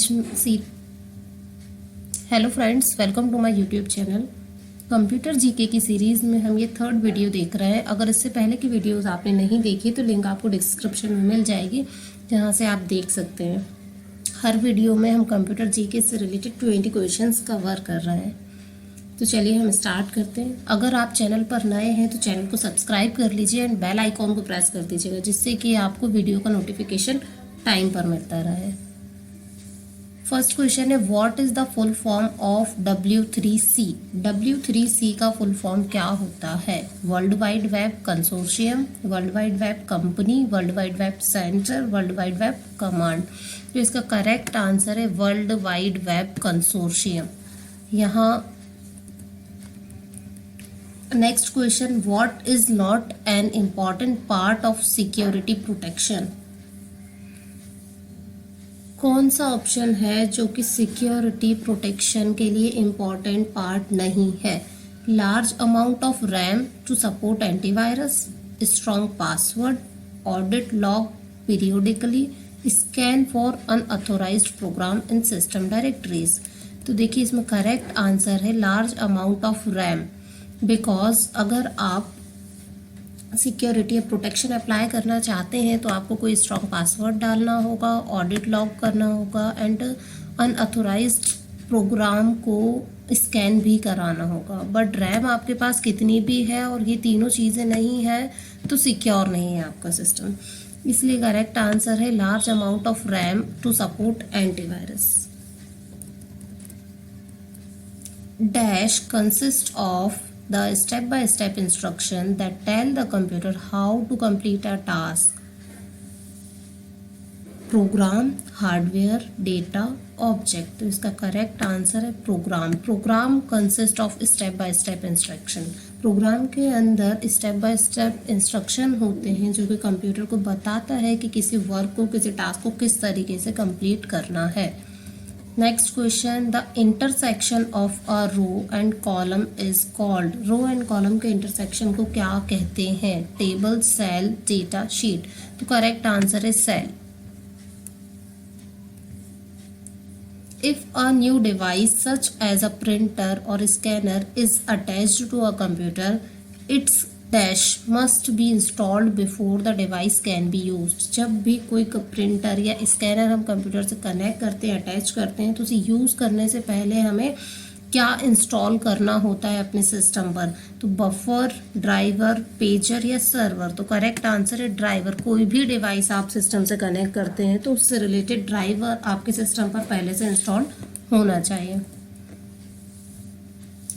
C hello friends, welcome to my YouTube channel. Computer GK की series में हम ये थर्ड वीडियो देख रहे हैं। अगर इससे पहले की वीडियोस आपने नहीं देखी तो लिंक आपको डिस्क्रिप्शन में मिल जाएगी, जहाँ से आप देख सकते हैं। हर वीडियो में हम कंप्यूटर जीके से रिलेटेड 20 क्वेश्चंस कवर कर रहे हैं। तो चलिए हम स्टार्ट करते हैं। अगर आप चैनल पर नए हैं तो चैनल को सब्सक्राइब कर लीजिए एंड बेल आइकॉन को प्रेस कर दीजिएगा, जिससे कि आपको वीडियो का नोटिफिकेशन टाइम पर मिलता रहे। फर्स्ट क्वेश्चन है, what is the full form of W3C? W3C का फुल फॉर्म क्या होता है? World wide web consortium, world wide web company, world wide web centre, world wide web command. तो इसका करेक्ट आंसर है वर्ल्ड वाइड वेब कंसोर्शियम। यहाँ next question, what is not an important part of security protection? कौन सा option है जो कि security protection के लिए इम्पॉर्टेंट पार्ट नहीं है? Large amount of RAM to support antivirus, strong password, audit log periodically, scan for unauthorized program in system directories. तो देखिए इसमें करेक्ट आंसर है large amount of RAM, because अगर आप सिक्योरिटी या प्रोटेक्शन अप्लाई करना चाहते हैं तो आपको कोई स्ट्रॉन्ग पासवर्ड डालना होगा, ऑडिट लॉग करना होगा एंड अनऑथोराइज्ड प्रोग्राम को स्कैन भी कराना होगा। बट रैम आपके पास कितनी भी है और ये तीनों चीज़ें नहीं है तो सिक्योर नहीं है आपका सिस्टम। इसलिए करेक्ट आंसर है large amount of RAM to support antivirus. Dash consist of the step-by-step instruction that tell the computer how to complete a task. Program, hardware, data, object. तो इसका करेक्ट आंसर है program. Program consist of step by step instruction. Program के अंदर step by step instruction होते हैं जो कि computer को बताता है कि किसी वर्क को, किसी टास्क को किस तरीके से कंप्लीट करना है। Next question, the intersection of a row and column is called. Row and column के इंटरसेक्शन को क्या कहते हैं? Table, cell, data sheet. तो करेक्ट आंसर है cell. If a new device such as a printer और scanner is attached to a computer, its dash must be installed before the device can be used. जब भी कोई printer या scanner हम computer से connect करते हैं, अटैच करते हैं, तो उसे यूज़ करने से पहले हमें क्या इंस्टॉल करना होता है अपने सिस्टम पर? तो बफर, ड्राइवर, पेजर या सर्वर। तो करेक्ट आंसर है ड्राइवर। कोई भी डिवाइस आप सिस्टम से कनेक्ट करते हैं तो उससे रिलेटेड ड्राइवर आपके सिस्टम पर पहले से इंस्टॉल होना चाहिए।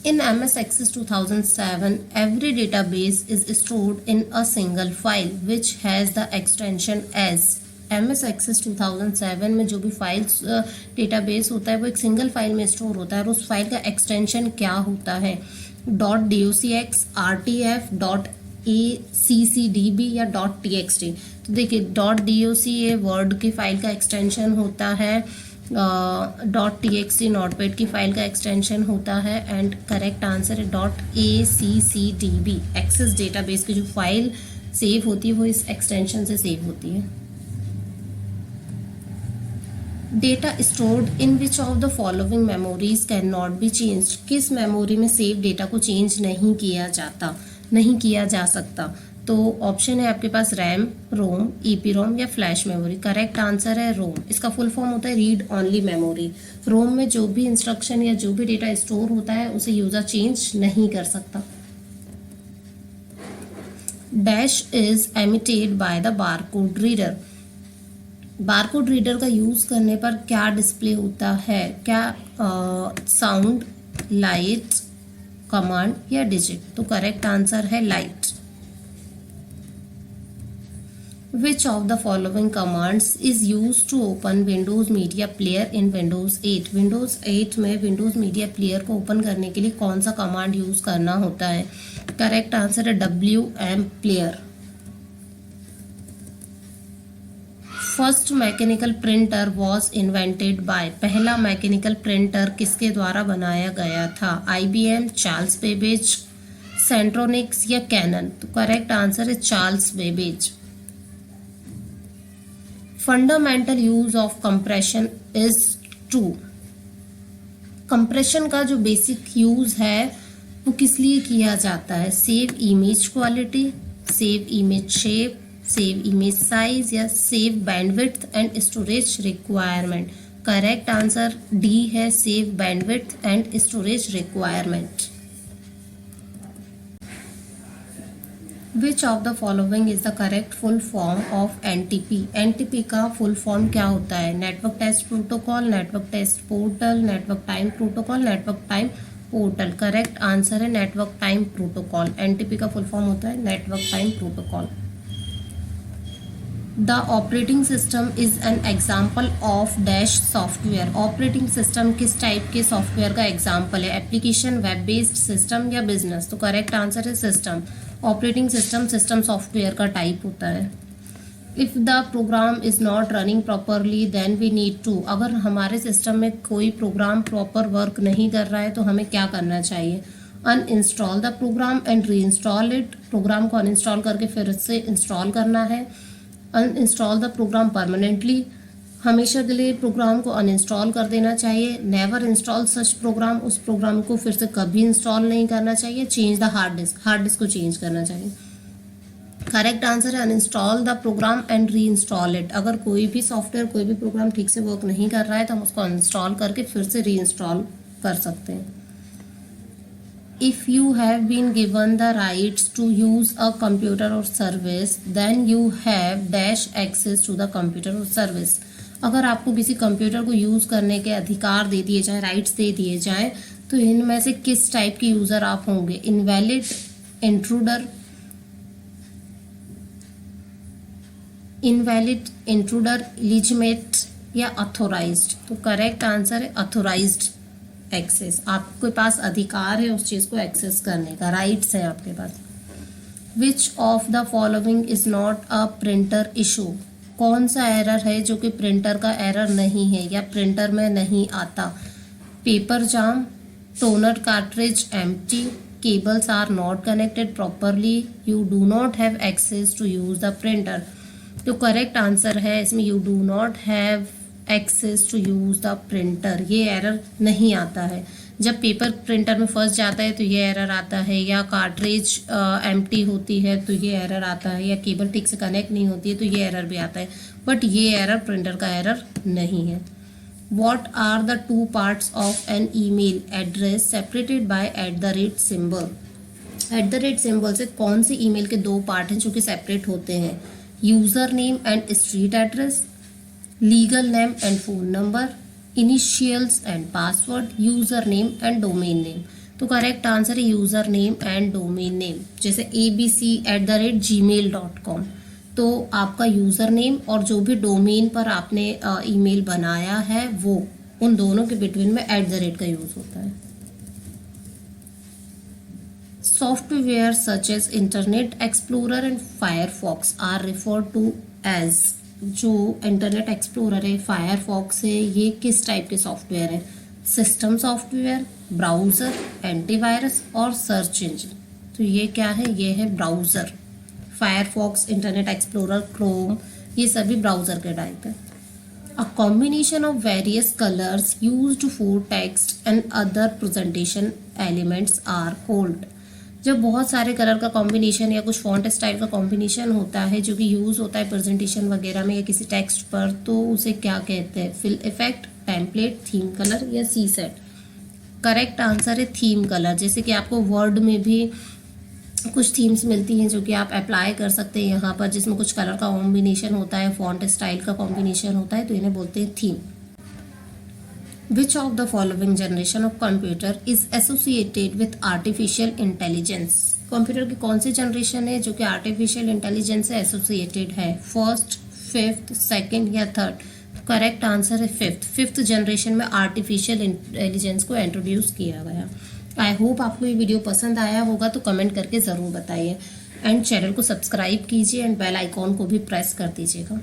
In MS Access 2007, every database is stored in a single file which has the extension as। MS Access 2007 में जो भी फाइल्स डेटाबेस होता है वो एक सिंगल फाइल में स्टोर होता है और उस फाइल का एक्सटेंशन क्या होता है? .docx, RTF, .accdb या .txt। तो देखिए .doc ये वर्ड की फाइल का एक्सटेंशन होता है, .txt नोटपैड की फाइल का एक्सटेंशन होता है एंड करेक्ट आंसर है .accdb। एक्सेस डेटाबेस की जो फाइल सेव होती है वो इस एक्सटेंशन से सेव होती है। Data stored in which of the following memories can not be changed? किस मेमोरी में सेव डेटा को चेंज नहीं किया जा सकता? तो ऑप्शन है आपके पास रैम, रोम, ईपीरोम या फ्लैश मेमोरी। करेक्ट आंसर है रोम। इसका फुल फॉर्म होता है रीड ओनली मेमोरी। रोम में जो भी इंस्ट्रक्शन या जो भी डेटा स्टोर होता है उसे यूजर चेंज नहीं कर सकता। Dash is emitted by the barcode reader. Barcode reader का यूज करने पर क्या डिस्प्ले होता है? क्या साउंड, लाइट, कमांड या डिजिट? तो करेक्ट आंसर है light. Which of the following commands is used to open Windows Media Player in Windows 8? Windows 8 में Windows Media Player को ओपन करने के लिए कौन सा कमांड यूज करना होता है? करेक्ट आंसर है WM Player। First mechanical printer was invented by. पहला मैकेनिकल प्रिंटर किसके द्वारा बनाया गया था? IBM, चार्ल्स बेबेज, सेंट्रोनिक्स या कैनन? तो करेक्ट आंसर है Charles Babbage. Fundamental use of compression is to. Compression का जो बेसिक यूज है वो किस लिए किया जाता है? Save image quality, save image shape, save image size या save bandwidth and storage requirement. Correct answer D है, save bandwidth and storage requirement. Which of the following is the correct full form of NTP? NTP का full form क्या होता है? Network test protocol, network test portal, network time protocol, network time portal. Correct answer है network time protocol. NTP का full form होता है network time protocol. The operating system is an example of dash software. Operating system किस type के software का example है? Application, web based system या business? तो करेक्ट आंसर है सिस्टम। ऑपरेटिंग सिस्टम सॉफ्टवेयर का टाइप होता है। If the programme is not running properly then we need to. अगर हमारे सिस्टम में कोई प्रोग्राम प्रॉपर वर्क नहीं कर रहा है तो हमें क्या करना चाहिए? Uninstall the program and reinstall it. Program को अनइंस्टॉल करके फिर से इंस्टॉल करना है। Uninstall the program permanently. हमेशा के लिए प्रोग्राम को अनइंस्टॉल कर देना चाहिए। Never install such program. उस प्रोग्राम को फिर से कभी इंस्टॉल नहीं करना चाहिए। चेंज द हार्ड डिस्क को चेंज करना चाहिए। करेक्ट आंसर है uninstall the program and reinstall it. अगर कोई भी सॉफ्टवेयर, कोई भी प्रोग्राम ठीक से वर्क नहीं कर रहा है तो हम उसको अनइंस्टॉल करके फिर से री इंस्टॉल कर सकते हैं। If you have been given the rights to use a computer or service, then you have dash access to the computer or service. अगर आपको किसी कंप्यूटर को यूज करने के अधिकार दे दिए जाए, राइट्स दे दिए जाए, तो इनमें से किस टाइप के यूजर आप होंगे? इनवैलिड, इंट्रूडर, इलिजिमेट या अथोराइज्ड? तो करेक्ट आंसर है अथोराइज्ड एक्सेस। आपके पास अधिकार है उस चीज को एक्सेस करने का, राइट्स है आपके पास। Which of the following is not a printer issue? कौन सा एरर है जो कि प्रिंटर का एरर नहीं है या प्रिंटर में नहीं आता? Paper jam, toner cartridge empty, cables are not connected properly, you do not have access to use the printer. तो करेक्ट आंसर है इसमें you do not have access to use the printer. ये error नहीं आता है। जब paper printer में फंस जाता है तो ये एरर आता है, या कार्ट्रिज एम्प्टी होती है तो ये एरर आता है, या केबल ठीक से कनेक्ट नहीं होती है तो ये एरर भी आता है, बट ये एरर प्रिंटर का एरर नहीं है। What are the two parts of an email address separated by @ symbol? @ Symbol से कौन से ईमेल के दो पार्ट हैं जो कि सेपरेट होते हैं? User name and street address, legal name and phone number, initials and password, user name and domain name. तो करेक्ट आंसर है user name and domain name. जैसे abc@gmail.com, तो आपका यूजर नेम और जो भी डोमेन पर आपने ईमेल बनाया है वो, उन दोनों के बिटवीन में @ का यूज होता है। Software such as Internet Explorer and Firefox are referred to as. जो इंटरनेट एक्सप्लोरर है, फायरफॉक्स है, ये किस टाइप के सॉफ्टवेयर है? सिस्टम सॉफ्टवेयर, ब्राउजर, एंटीवायरस और सर्च इंजन। तो ये क्या है? ये है browser. Firefox, Internet Explorer, Chrome, ये सभी ब्राउजर के टाइप है। A combination of various colours used for text and other presentation elements are called. जब बहुत सारे कलर का कॉम्बिनेशन या कुछ फॉन्ट स्टाइल का कॉम्बिनेशन होता है जो कि यूज होता है प्रेजेंटेशन वगैरह में या किसी टेक्स्ट पर, तो उसे क्या कहते हैं? Fill effect, template, theme colour या सी सेट? करेक्ट आंसर है थीम कलर। जैसे कि आपको वर्ड में भी कुछ थीम्स मिलती हैं जो कि आप अप्लाई कर सकते हैं यहाँ पर, जिसमें कुछ कलर का कॉम्बिनेशन होता है, फॉन्ट स्टाइल का कॉम्बिनेशन होता है, तो इन्हें बोलते हैं theme. Which of the following generation of computer is associated with artificial intelligence? Computer की कौन सी जनरेशन है जो कि आर्टिफिशियल इंटेलिजेंस से एसोसिएटेड है? फर्स्ट, फिफ्थ, सेकंड या थर्ड? करेक्ट आंसर है फिफ्थ जनरेशन में आर्टिफिशियल इंटेलिजेंस को इंट्रोड्यूस किया गया। आई होप आपको ये वीडियो पसंद आया होगा, तो कमेंट करके ज़रूर बताइए एंड चैनल को सब्सक्राइब कीजिए एंड बेल आइकॉन को भी प्रेस कर दीजिएगा।